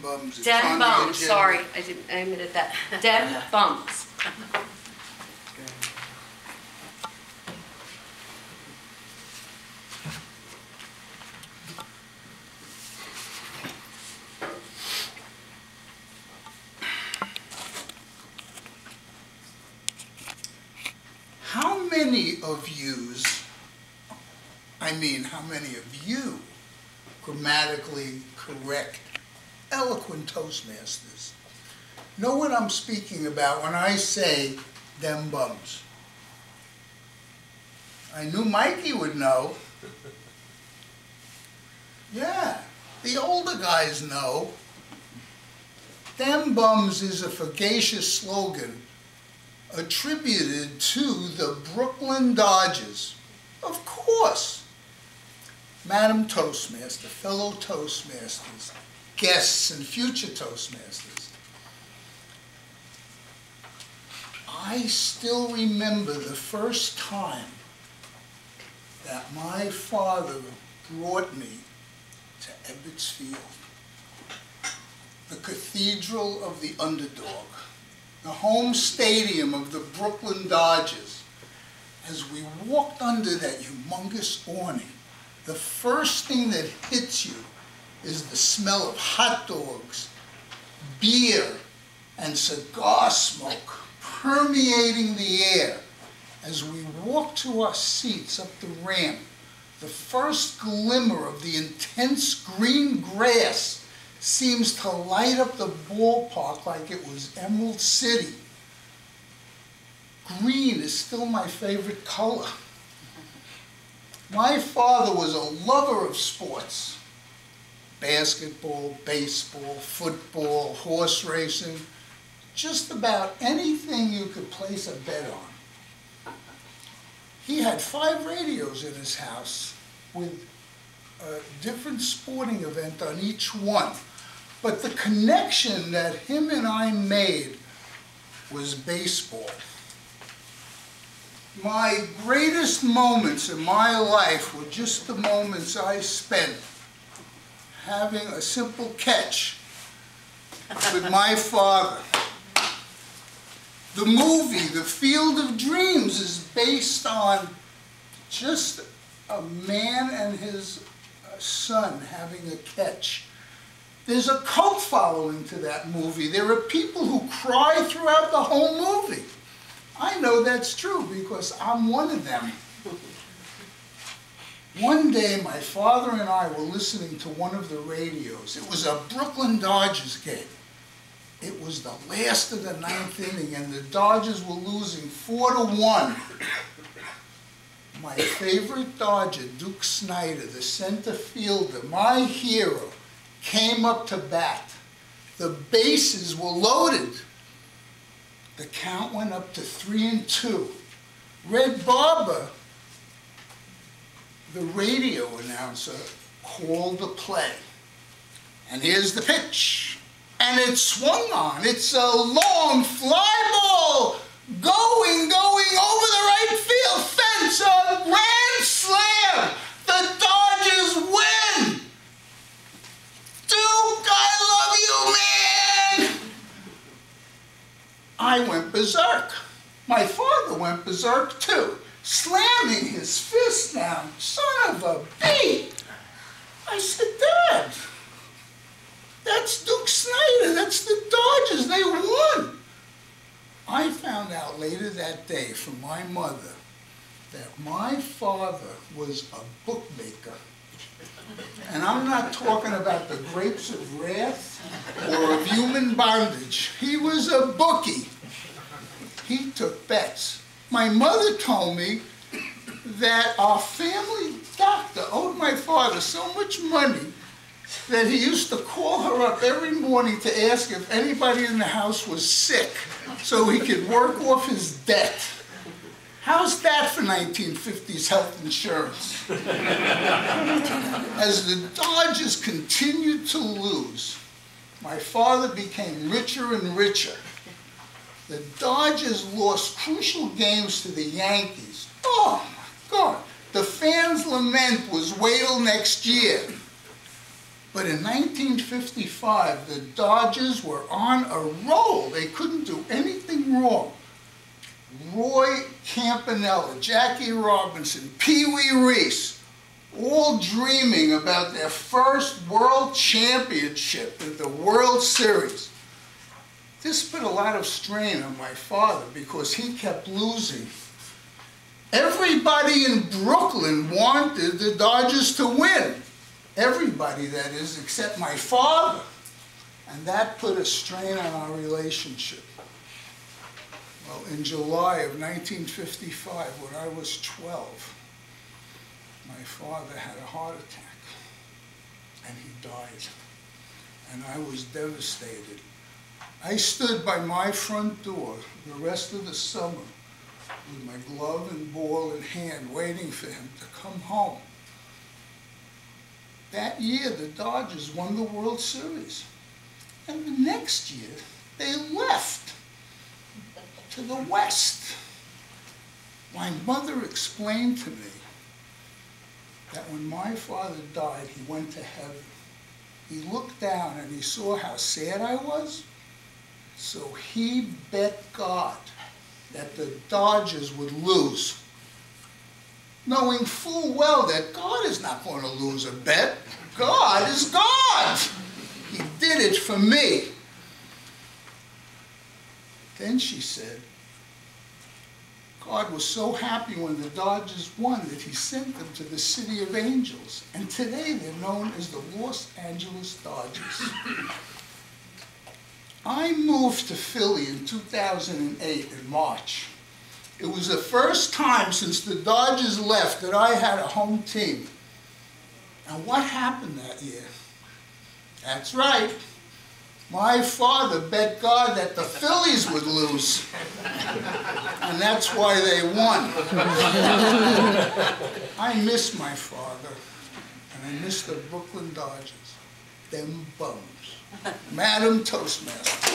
Bums. It's Dem on the Bums, agenda. sorry, I admitted that. Dem Bums. How many of yous, how many of you grammatically correct, eloquent Toastmasters know what I'm speaking about when I say Dem Bums? I knew Mikey would know. Yeah, the older guys know. Dem Bums is a fugacious slogan attributed to the Brooklyn Dodgers. Of course. Madam Toastmaster, fellow Toastmasters, guests and future Toastmasters. I still remember the first time that my father brought me to Ebbets Field, the cathedral of the underdog, the home stadium of the Brooklyn Dodgers. As we walked under that humongous awning, the first thing that hits you is the smell of hot dogs, beer, and cigar smoke permeating the air. As we walked to our seats up the ramp, the first glimmer of the intense green grass seems to light up the ballpark like it was Emerald City. Green is still my favorite color. My father was a lover of sports. Basketball, baseball, football, horse racing, just about anything you could place a bet on. He had 5 radios in his house with a different sporting event on each one. But the connection that him and I made was baseball. My greatest moments in my life were just the moments I spent having a simple catch with my father. The movie, The Field of Dreams, is based on just a man and his son having a catch. There's a cult following to that movie. There are people who cry throughout the whole movie. I know that's true because I'm one of them. One day, my father and I were listening to one of the radios. It was a Brooklyn Dodgers game. It was the last of the 9th inning, and the Dodgers were losing 4-1. My favorite Dodger, Duke Snider, the center fielder, my hero, came up to bat. The bases were loaded. The count went up to 3-2. Red Barber, the radio announcer, called the play. And here's the pitch. And it swung on. It's a long fly ball going over the right field fence. A grand slam. The Dodgers win. Duke, I love you, man. I went berserk. My father went berserk too, slamming his fist down. Son of a bee. I said, Dad, that's Duke Snider. That's the Dodgers. They won. I found out later that day from my mother that my father was a bookmaker. And I'm not talking about the grapes of wrath or of human bondage. He was a bookie. He took bets. My mother told me that our family doctor owed my father so much money that he used to call her up every morning to ask if anybody in the house was sick so he could work off his debt. How's that for 1950s health insurance? As the Dodgers continued to lose, my father became richer and richer. The Dodgers lost crucial games to the Yankees. Oh my God. The fans' lament was wait till next year. But in 1955, the Dodgers were on a roll. They couldn't do anything wrong. Roy Campanella, Jackie Robinson, Pee Wee Reese, all dreaming about their first world championship at the World Series. This put a lot of strain on my father because he kept losing. Everybody in Brooklyn wanted the Dodgers to win. Everybody, that is, except my father. And that put a strain on our relationship. Well, in July of 1955, when I was 12, my father had a heart attack, and he died. And I was devastated. I stood by my front door the rest of the summer with my glove and ball in hand, waiting for him to come home. That year, the Dodgers won the World Series. And the next year, they left to the West. My mother explained to me that when my father died, he went to heaven. He looked down and he saw how sad I was, so he bet God that the Dodgers would lose, knowing full well that God is not going to lose a bet. God is God. He did it for me. Then she said, God was so happy when the Dodgers won that he sent them to the City of Angels. And today they're known as the Los Angeles Dodgers. I moved to Philly in 2008 in March. It was the first time since the Dodgers left that I had a home team. And what happened that year? That's right. My father bet God that the Phillies would lose. And that's why they won. I miss my father, and I miss the Brooklyn Dodgers. Dem Bums. Madam Toastmaster.